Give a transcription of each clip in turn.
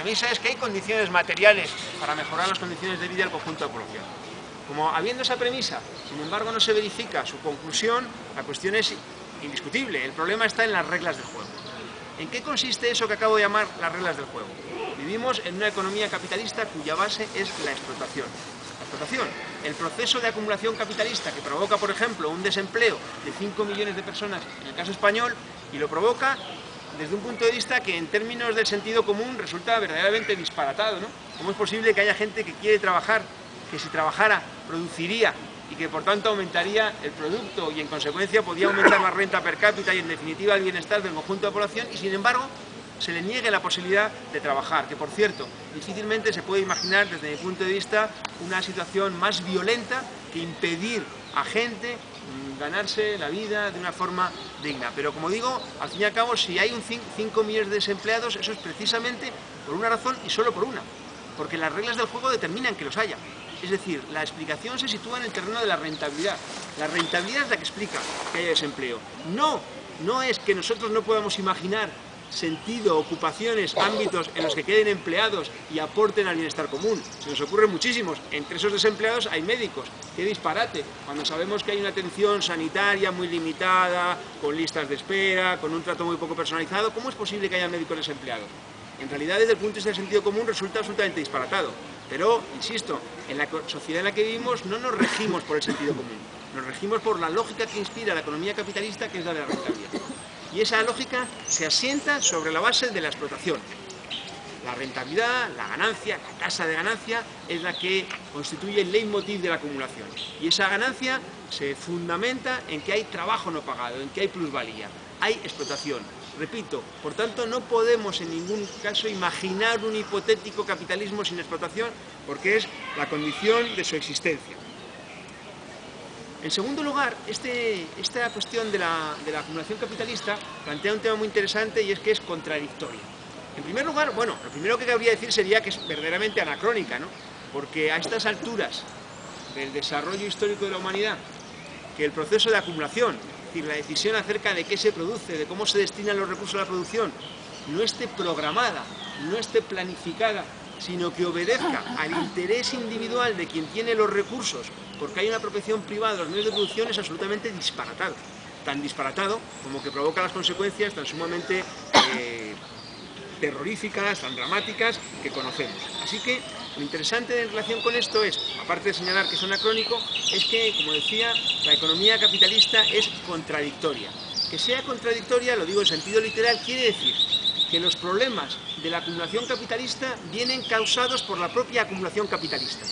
premisa es que hay condiciones materiales para mejorar las condiciones de vida del conjunto de la población. Como habiendo esa premisa, sin embargo, no se verifica su conclusión, la cuestión es indiscutible. El problema está en las reglas del juego. ¿En qué consiste eso que acabo de llamar las reglas del juego? Vivimos en una economía capitalista cuya base es la explotación. La explotación, el proceso de acumulación capitalista que provoca, por ejemplo, un desempleo de 5 millones de personas en el caso español, y lo provoca desde un punto de vista que en términos del sentido común resulta verdaderamente disparatado, ¿no? ¿Cómo es posible que haya gente que quiere trabajar, que si trabajara produciría y que por tanto aumentaría el producto y en consecuencia podría aumentar la renta per cápita y en definitiva el bienestar del conjunto de la población, y sin embargo se le niegue la posibilidad de trabajar? Que por cierto, difícilmente se puede imaginar desde mi punto de vista una situación más violenta que impedir a gente ganarse la vida de una forma digna. Pero como digo, al fin y al cabo, si hay 5 millones de desempleados, eso es precisamente por una razón y solo por una, porque las reglas del juego determinan que los haya. Es decir, la explicación se sitúa en el terreno de la rentabilidad. La rentabilidad es la que explica que haya desempleo. No es que nosotros no podamos imaginar sentido, ocupaciones, ámbitos en los que queden empleados y aporten al bienestar común. Se nos ocurren muchísimos. Entre esos desempleados hay médicos. ¡Qué disparate! Cuando sabemos que hay una atención sanitaria muy limitada, con listas de espera, con un trato muy poco personalizado, ¿cómo es posible que haya médicos desempleados? En realidad, desde el punto de vista del sentido común, resulta absolutamente disparatado. Pero, insisto, en la sociedad en la que vivimos no nos regimos por el sentido común. Nos regimos por la lógica que inspira la economía capitalista, que es la de la rentabilidad. Y esa lógica se asienta sobre la base de la explotación. La rentabilidad, la ganancia, la tasa de ganancia es la que constituye el leitmotiv de la acumulación. Y esa ganancia se fundamenta en que hay trabajo no pagado, en que hay plusvalía, hay explotación. Repito, por tanto, no podemos en ningún caso imaginar un hipotético capitalismo sin explotación, porque es la condición de su existencia. En segundo lugar, esta cuestión de la acumulación capitalista plantea un tema muy interesante, y es que es contradictoria. En primer lugar, bueno, lo primero que cabría decir sería que es verdaderamente anacrónica, ¿no? Porque a estas alturas del desarrollo histórico de la humanidad, que el proceso de acumulación, es decir, la decisión acerca de qué se produce, de cómo se destinan los recursos a la producción, no esté programada, no esté planificada, sino que obedezca al interés individual de quien tiene los recursos, porque hay una protección privada de los medios de producción, es absolutamente disparatado. Tan disparatado como que provoca las consecuencias tan sumamente terroríficas, tan dramáticas que conocemos. Así que lo interesante en relación con esto es, aparte de señalar que es anacrónico, es que, como decía, la economía capitalista es contradictoria. Que sea contradictoria, lo digo en sentido literal, quiere decir que los problemas de la acumulación capitalista vienen causados por la propia acumulación capitalista.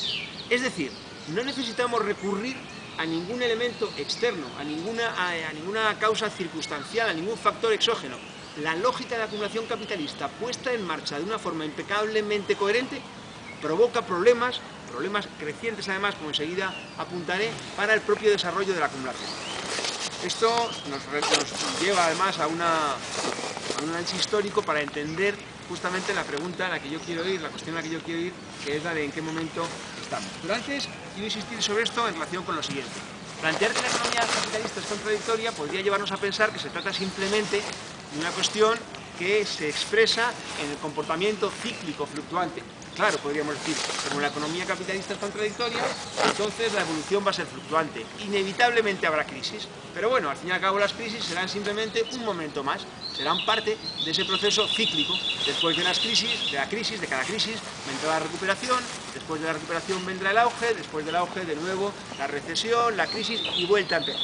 Es decir, no necesitamos recurrir a ningún elemento externo, a ninguna causa circunstancial, a ningún factor exógeno. La lógica de la acumulación capitalista puesta en marcha de una forma impecablemente coherente provoca problemas crecientes además, como enseguida apuntaré, para el propio desarrollo de la acumulación. Esto nos lleva además a un análisis histórico para entender justamente la pregunta a la que yo quiero ir, la cuestión a la que yo quiero ir, que es la de en qué momento estamos. Pero antes quiero insistir sobre esto en relación con lo siguiente. Plantear que la economía capitalista es contradictoria podría llevarnos a pensar que se trata simplemente de una cuestión que se expresa en el comportamiento cíclico fluctuante. Claro, podríamos decir, como la economía capitalista es contradictoria, entonces la evolución va a ser fluctuante. Inevitablemente habrá crisis, pero bueno, al fin y al cabo las crisis serán simplemente un momento más, serán parte de ese proceso cíclico. Después de cada crisis, vendrá la recuperación, después de la recuperación vendrá el auge, después del auge de nuevo la recesión, la crisis y vuelta a empezar.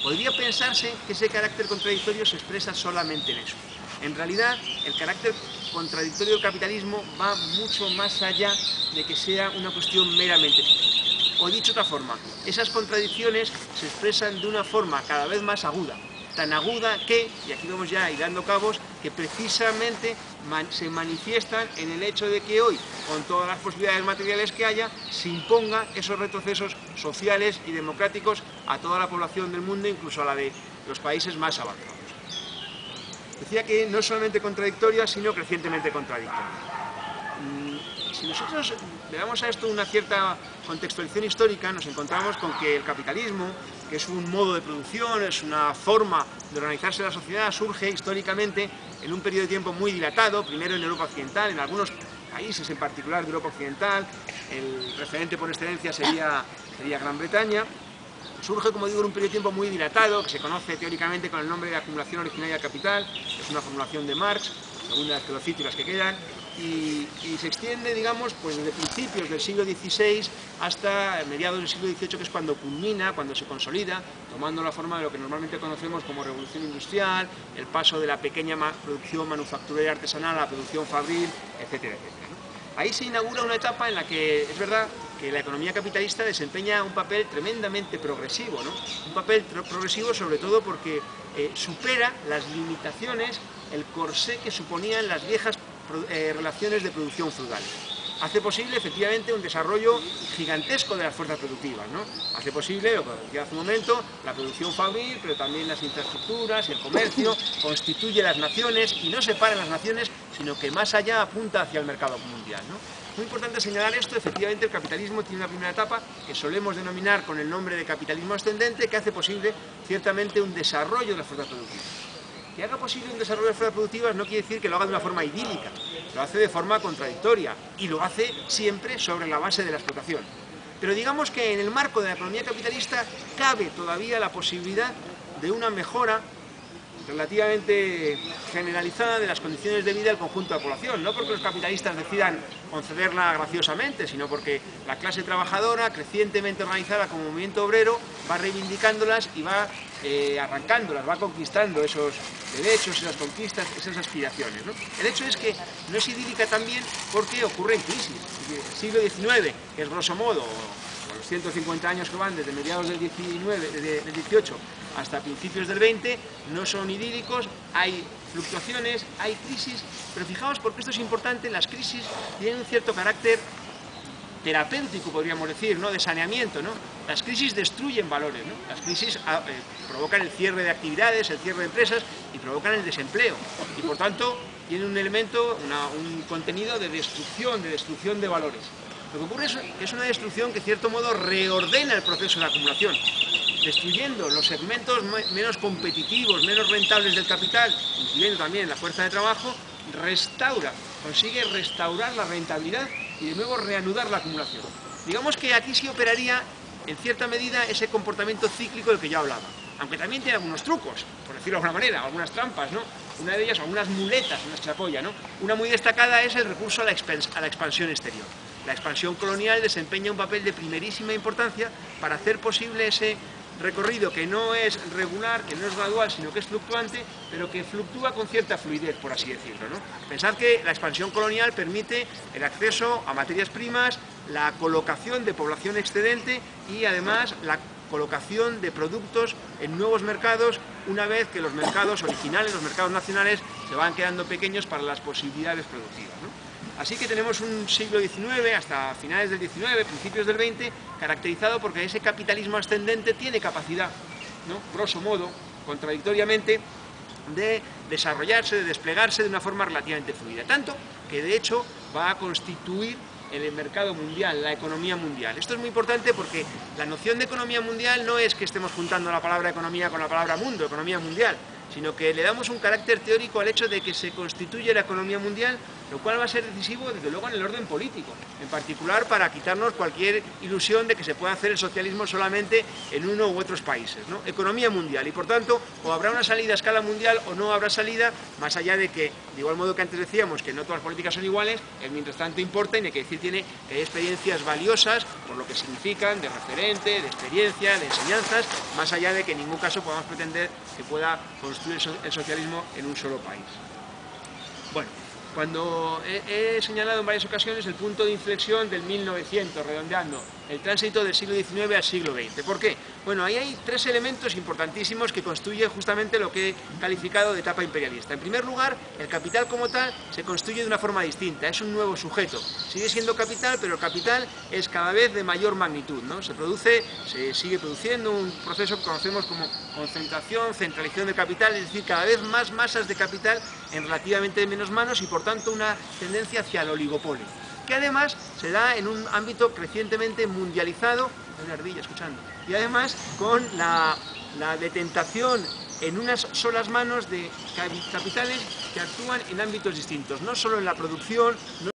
Podría pensarse que ese carácter contradictorio se expresa solamente en eso. En realidad, el carácter contradictorio del capitalismo va mucho más allá de que sea una cuestión meramente física. O dicho de otra forma, esas contradicciones se expresan de una forma cada vez más aguda, tan aguda que, y aquí vamos ya hilando cabos, que precisamente se manifiestan en el hecho de que hoy, con todas las posibilidades materiales que haya, se impongan esos retrocesos sociales y democráticos a toda la población del mundo, incluso a la de los países más avanzados. Decía que no es solamente contradictoria, sino crecientemente contradictoria. Si nosotros le damos a esto una cierta contextualización histórica, nos encontramos con que el capitalismo, que es un modo de producción, es una forma de organizarse la sociedad, surge históricamente en un periodo de tiempo muy dilatado, primero en Europa occidental, en algunos países en particular de Europa Occidental. El referente por excelencia sería Gran Bretaña. Surge, como digo, en un periodo de tiempo muy dilatado, que se conoce teóricamente con el nombre de acumulación originaria del capital. Es una formulación de Marx, según las que lo cito y las que quedan, y se extiende, digamos, pues desde principios del siglo XVI hasta mediados del siglo XVIII, que es cuando culmina, cuando se consolida, tomando la forma de lo que normalmente conocemos como revolución industrial, el paso de la pequeña producción manufacturera artesanal a la producción fabril, etcétera, etcétera, ¿no? Ahí se inaugura una etapa en la que es verdad que la economía capitalista desempeña un papel tremendamente progresivo, ¿no? Un papel progresivo sobre todo porque supera las limitaciones, el corsé que suponían las viejas relaciones de producción feudales. Hace posible, efectivamente, un desarrollo gigantesco de las fuerzas productivas, ¿no? Hace posible, lo que decía hace un momento, la producción fabril, pero también las infraestructuras, el comercio, constituye las naciones y no separa las naciones, sino que más allá apunta hacia el mercado mundial, ¿no? Muy importante señalar esto. Efectivamente, el capitalismo tiene una primera etapa que solemos denominar con el nombre de capitalismo ascendente, que hace posible, ciertamente, un desarrollo de las fuerzas productivas. Que haga posible un desarrollo de fuerzas productivas no quiere decir que lo haga de una forma idílica, lo hace de forma contradictoria y lo hace siempre sobre la base de la explotación. Pero digamos que en el marco de la economía capitalista cabe todavía la posibilidad de una mejora relativamente generalizada de las condiciones de vida del conjunto de la población, no porque los capitalistas decidan concederla graciosamente, sino porque la clase trabajadora, crecientemente organizada como movimiento obrero, va reivindicándolas y va arrancándolas, va conquistando esos derechos, esas conquistas, esas aspiraciones, ¿no? El hecho es que no es idílica también porque ocurre en crisis. El siglo XIX, que es grosso modo, los 150 años que van desde mediados del XVIII hasta principios del XX, no son idílicos, hay fluctuaciones, hay crisis, pero fijaos, porque esto es importante, las crisis tienen un cierto carácter terapéutico, podríamos decir, ¿no? De saneamiento, ¿no? Las crisis destruyen valores, ¿no? Las crisis provocan el cierre de actividades, el cierre de empresas y provocan el desempleo. Y por tanto, tienen un elemento, un contenido de destrucción de valores. Lo que ocurre es que es una destrucción que, de cierto modo, reordena el proceso de acumulación, destruyendo los segmentos menos competitivos, menos rentables del capital, incluyendo también la fuerza de trabajo, consigue restaurar la rentabilidad y de nuevo reanudar la acumulación. Digamos que aquí sí operaría, en cierta medida, ese comportamiento cíclico del que ya hablaba, aunque también tiene algunos trucos, por decirlo de alguna manera, algunas trampas, ¿no? Una de ellas, algunas muletas en las que se apoya, ¿no? Una muy destacada es el recurso a la expansión exterior. La expansión colonial desempeña un papel de primerísima importancia para hacer posible ese recorrido que no es regular, que no es gradual, sino que es fluctuante, pero que fluctúa con cierta fluidez, por así decirlo, ¿no? Pensad que la expansión colonial permite el acceso a materias primas, la colocación de población excedente y además la colocación de productos en nuevos mercados, una vez que los mercados originales, los mercados nacionales, se van quedando pequeños para las posibilidades productivas, ¿no? Así que tenemos un siglo XIX, hasta finales del XIX, principios del XX, caracterizado porque ese capitalismo ascendente tiene capacidad, ¿no? Grosso modo, contradictoriamente, de desarrollarse, de desplegarse de una forma relativamente fluida. Tanto que, de hecho, va a constituir el mercado mundial, la economía mundial. Esto es muy importante porque la noción de economía mundial no es que estemos juntando la palabra economía con la palabra mundo, economía mundial, sino que le damos un carácter teórico al hecho de que se constituye la economía mundial, lo cual va a ser decisivo, desde luego, en el orden político, en particular para quitarnos cualquier ilusión de que se pueda hacer el socialismo solamente en uno u otros países, ¿no? Economía mundial, y por tanto, o habrá una salida a escala mundial o no habrá salida, más allá de que, de igual modo que antes decíamos que no todas las políticas son iguales, el mientras tanto importa, y hay que decir, tiene experiencias valiosas, por lo que significan, de referente, de experiencia, de enseñanzas, más allá de que en ningún caso podamos pretender que pueda construir el socialismo en un solo país. Bueno, cuando he señalado en varias ocasiones el punto de inflexión del 1900, redondeando, el tránsito del siglo XIX al siglo XX. ¿Por qué? Bueno, ahí hay tres elementos importantísimos que constituyen justamente lo que he calificado de etapa imperialista. En primer lugar, el capital como tal se construye de una forma distinta, es un nuevo sujeto. Sigue siendo capital, pero el capital es cada vez de mayor magnitud, ¿no? Se sigue produciendo un proceso que conocemos como concentración, centralización del capital, es decir, cada vez más masas de capital en relativamente menos manos y por tanto una tendencia hacia el oligopolio, que además se da en un ámbito crecientemente mundializado, hay una ardilla escuchando, y además con la detentación en unas solas manos de capitales que actúan en ámbitos distintos, no solo en la producción,